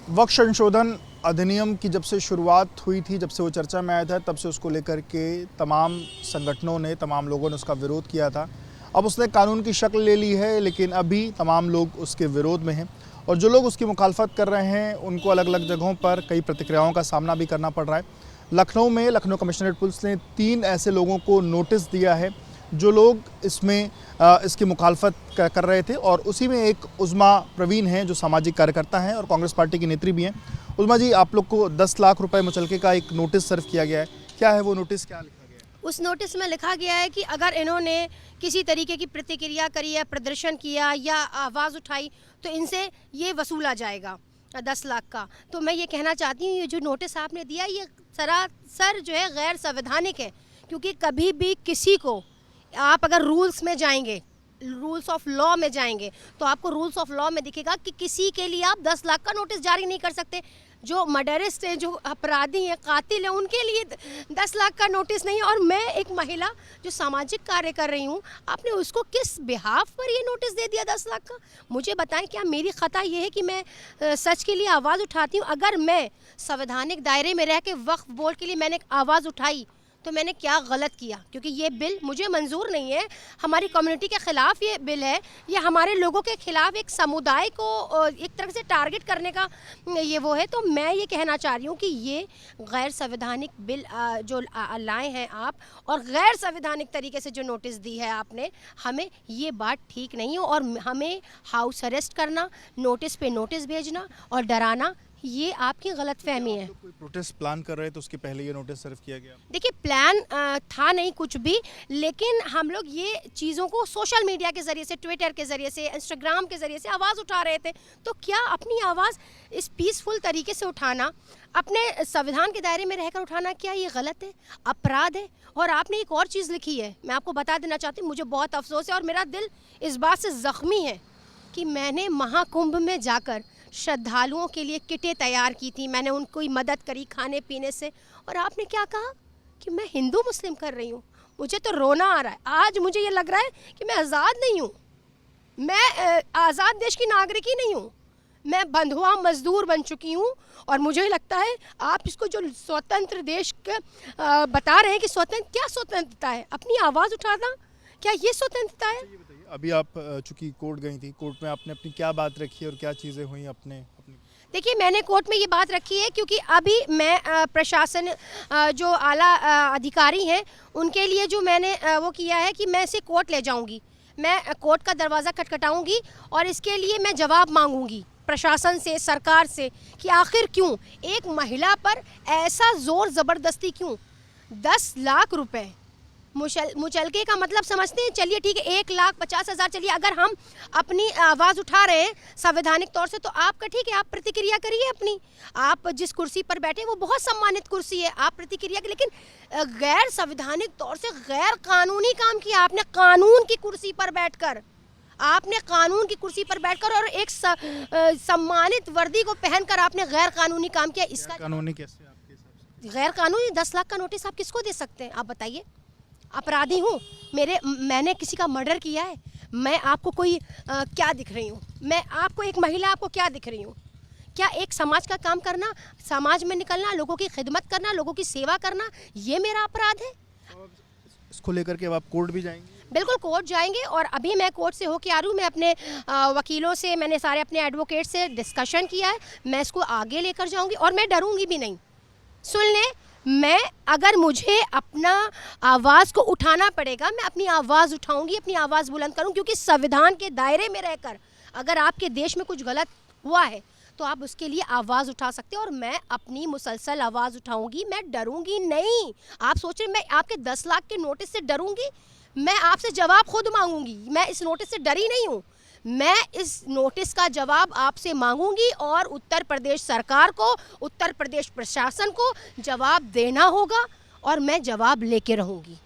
वक्फ संशोधन अधिनियम की जब से शुरुआत हुई थी, जब से वो चर्चा में आया था, तब से उसको लेकर के तमाम संगठनों ने, तमाम लोगों ने उसका विरोध किया था। अब उसने कानून की शक्ल ले ली है, लेकिन अभी तमाम लोग उसके विरोध में हैं और जो लोग उसकी मुखालफत कर रहे हैं उनको अलग अलग जगहों पर कई प्रतिक्रियाओं का सामना भी करना पड़ रहा है। लखनऊ में लखनऊ कमिश्नरेट पुलिस ने 3 ऐसे लोगों को नोटिस दिया है जो लोग इसमें इसकी मुखालफत कर रहे थे और उसी में एक उज़्मा प्रवीण हैं जो सामाजिक कार्यकर्ता हैं और कांग्रेस पार्टी की नेत्री भी हैं। उज़्मा जी, आप लोग को 10 लाख रुपए मुचलके का एक नोटिस सर्व किया गया है, क्या है वो नोटिस, क्या लिखा गया है? उस नोटिस में लिखा गया है कि अगर इन्होंने किसी तरीके की प्रतिक्रिया करी है, प्रदर्शन किया या आवाज़ उठाई तो इनसे ये वसूला जाएगा 10 लाख का। तो मैं ये कहना चाहती हूँ, ये जो नोटिस आपने दिया ये सरासर जो है गैर संवैधानिक है, क्योंकि कभी भी किसी को आप अगर रूल्स में जाएंगे, रूल्स ऑफ लॉ में जाएंगे, तो आपको रूल्स ऑफ लॉ में दिखेगा कि किसी के लिए आप 10 लाख का नोटिस जारी नहीं कर सकते। जो मर्डरिस्ट हैं, जो अपराधी हैं, कातिल हैं, उनके लिए 10 लाख का नोटिस नहीं है। और मैं एक महिला जो सामाजिक कार्य कर रही हूँ, आपने उसको किस बिहाफ पर ये नोटिस दे दिया 10 लाख का? मुझे बताएं, क्या मेरी खता ये है कि मैं सच के लिए आवाज़ उठाती हूँ? अगर मैं संवैधानिक दायरे में रह के वक्फ बोर्ड के लिए मैंने आवाज़ उठाई तो मैंने क्या गलत किया? क्योंकि ये बिल मुझे मंजूर नहीं है, हमारी कम्युनिटी के ख़िलाफ़ ये बिल है, ये हमारे लोगों के ख़िलाफ़ एक समुदाय को एक तरह से टारगेट करने का ये वो है। तो मैं ये कहना चाह रही हूँ कि ये गैर संवैधानिक बिल जो लाए हैं आप, और गैर संवैधानिक तरीके से जो नोटिस दी है आपने, हमें ये बात ठीक नहीं है। और हमें हाउस अरेस्ट करना, नोटिस पे नोटिस भेजना और डराना, ये आपकी गलतफहमी है। कोई प्रोटेस्ट प्लान कर रहे थे, उसके पहले ये नोटिस सर्व किया गया? देखिए, प्लान था नहीं कुछ भी, लेकिन हम लोग ये चीज़ों को सोशल मीडिया के ज़रिए से, ट्विटर के ज़रिए से, इंस्टाग्राम के ज़रिए से आवाज़ उठा रहे थे। तो क्या अपनी आवाज़ इस पीसफुल तरीके से उठाना, अपने संविधान के दायरे में रहकर उठाना, क्या ये गलत है, अपराध है? और आपने एक और चीज़ लिखी है, मैं आपको बता देना चाहती हूँ, मुझे बहुत अफसोस है और मेरा दिल इस बात से ज़ख्मी है कि मैंने महाकुंभ में जाकर श्रद्धालुओं के लिए किटें तैयार की थी, मैंने उनको मदद करी खाने पीने से, और आपने क्या कहा कि मैं हिंदू मुस्लिम कर रही हूँ। मुझे तो रोना आ रहा है। आज मुझे ये लग रहा है कि मैं आज़ाद नहीं हूँ, मैं आज़ाद देश की नागरिक ही नहीं हूँ, मैं बंधुआ मजदूर बन चुकी हूँ। और मुझे लगता है आप इसको जो स्वतंत्र देश के बता रहे हैं कि क्या स्वतंत्रता है? अपनी आवाज़ उठाना, क्या ये स्वतंत्रता है? अभी आप चूंकि कोर्ट गई थी, कोर्ट में आपने अपनी क्या बात रखी और क्या चीज़ें हुई अपने? देखिए, मैंने कोर्ट में ये बात रखी है क्योंकि अभी मैं प्रशासन जो आला अधिकारी हैं उनके लिए जो मैंने वो किया है कि मैं इसे कोर्ट ले जाऊंगी, मैं कोर्ट का दरवाज़ा खटखटाऊंगी और इसके लिए मैं जवाब मांगूंगी प्रशासन से, सरकार से, कि आखिर क्यों एक महिला पर ऐसा ज़ोर ज़बरदस्ती क्यों? 10 लाख रुपए मुचलके का मतलब समझते हैं? चलिए ठीक है, 1,50,000, चलिए अगर हम अपनी आवाज़ उठा रहे हैं संवैधानिक तौर से, तो आपका ठीक है, आप प्रतिक्रिया करिए अपनी। आप जिस कुर्सी पर बैठे वो बहुत सम्मानित कुर्सी है, आप प्रतिक्रिया करिए, लेकिन गैर संवैधानिक तौर से गैर कानूनी काम किया आपने। कानून की कुर्सी पर बैठकर, आपने कानून की कुर्सी पर बैठकर और एक सम्मानित वर्दी को पहनकर आपने गैर कानूनी काम किया। इसका कानूनी कैसे आपके हिसाब से? गैर कानूनी 10 लाख का नोटिस आप किसको दे सकते हैं? आप बताइए। अपराधी हूँ, मैंने किसी का मर्डर किया है, मैं आपको कोई क्या दिख रही हूँ? मैं आपको एक महिला, आपको क्या दिख रही हूँ? क्या एक समाज का काम करना, समाज में निकलना, लोगों की खिदमत करना, लोगों की सेवा करना, ये मेरा अपराध है? इसको लेकर के अब आप कोर्ट भी जाएंगे? बिल्कुल कोर्ट जाएंगे, और अभी मैं कोर्ट से होके आ रही हूँ। मैं अपने वकीलों से, मैंने सारे अपने एडवोकेट से डिस्कशन किया है, मैं इसको आगे लेकर जाऊँगी और मैं डरूँगी भी नहीं। सुन लें, मैं अगर मुझे अपना आवाज़ को उठाना पड़ेगा, मैं अपनी आवाज़ उठाऊंगी, अपनी आवाज़ बुलंद करूँ, क्योंकि संविधान के दायरे में रहकर अगर आपके देश में कुछ गलत हुआ है तो आप उसके लिए आवाज़ उठा सकते हो, और मैं अपनी मुसलसल आवाज़ उठाऊंगी, मैं डरूंगी नहीं। आप सोच रहे मैं आपके 10 लाख के नोटिस से डरूंगी? मैं आपसे जवाब खुद मांगूंगी, मैं इस नोटिस से डरी नहीं हूँ। मैं इस नोटिस का जवाब आपसे मांगूंगी और उत्तर प्रदेश सरकार को, उत्तर प्रदेश प्रशासन को जवाब देना होगा, और मैं जवाब लेके रहूंगी।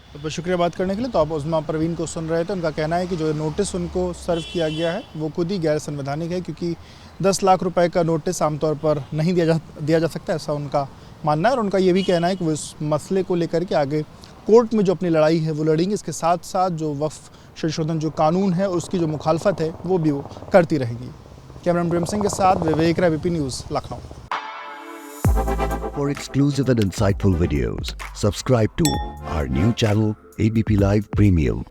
तो बहुत शुक्रिया बात करने के लिए। तो आप उज़्मा प्रवीण को सुन रहे थे, उनका कहना है कि जो नोटिस उनको सर्व किया गया है वो खुद ही गैर संवैधानिक है, क्योंकि 10 लाख रुपए का नोटिस आमतौर पर नहीं दिया जा सकता, ऐसा उनका मानना है। और उनका ये भी कहना है कि वो इस मसले को लेकर के आगे कोर्ट में जो अपनी लड़ाई है वो लड़ेंगे। इसके साथ साथ जो वक्फ संशोधन जो कानून है उसकी जो मुखालफत है वो भी वो करती रहेंगी। कैमरामैन प्रेम सिंह के साथ विवेक राय, VP news, Lucknow. For exclusive and insightful videos, subscribe to our new channel ABP Live Premium.